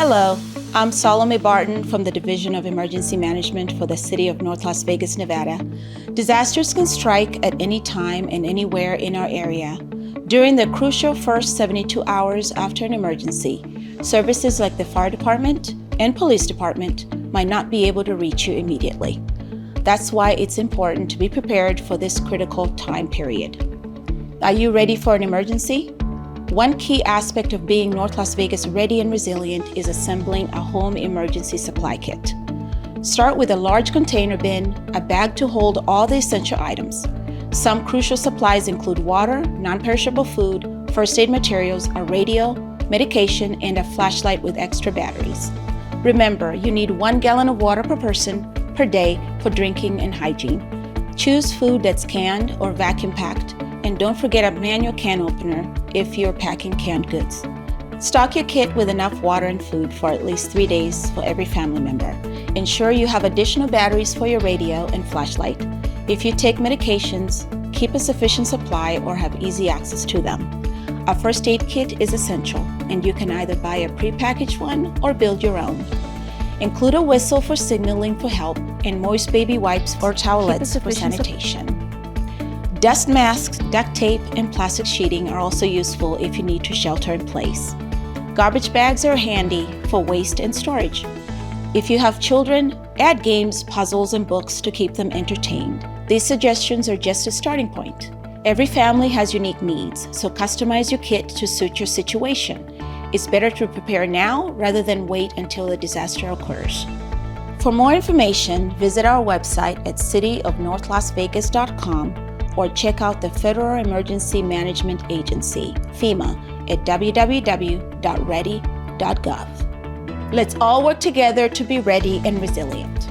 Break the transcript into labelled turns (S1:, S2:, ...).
S1: Hello, I'm Salome Barton from the Division of Emergency Management for the City of North Las Vegas, Nevada. Disasters can strike at any time and anywhere in our area. During the crucial first 72 hours after an emergency, services like the fire department and police department might not be able to reach you immediately. That's why it's important to be prepared for this critical time period. Are you ready for an emergency? One key aspect of being North Las Vegas ready and resilient is assembling a home emergency supply kit. Start with a large container bin, a bag to hold all the essential items. Some crucial supplies include water, non-perishable food, first aid materials, a radio, medication, and a flashlight with extra batteries. Remember, you need 1 gallon of water per person per day for drinking and hygiene. Choose food that's canned or vacuum packed, and don't forget a manual can opener if you're packing canned goods. Stock your kit with enough water and food for at least 3 days for every family member. Ensure you have additional batteries for your radio and flashlight. If you take medications, keep a sufficient supply or have easy access to them. A first aid kit is essential, and you can either buy a prepackaged one or build your own. Include a whistle for signaling for help and moist baby wipes or towelettes for sanitation. Dust masks, duct tape, and plastic sheeting are also useful if you need to shelter in place. Garbage bags are handy for waste and storage. If you have children, add games, puzzles, and books to keep them entertained. These suggestions are just a starting point. Every family has unique needs, so customize your kit to suit your situation. It's better to prepare now rather than wait until the disaster occurs. For more information, visit our website at cityofnorthlasvegas.com or check out the Federal Emergency Management Agency, FEMA, at www.ready.gov. Let's all work together to be ready and resilient.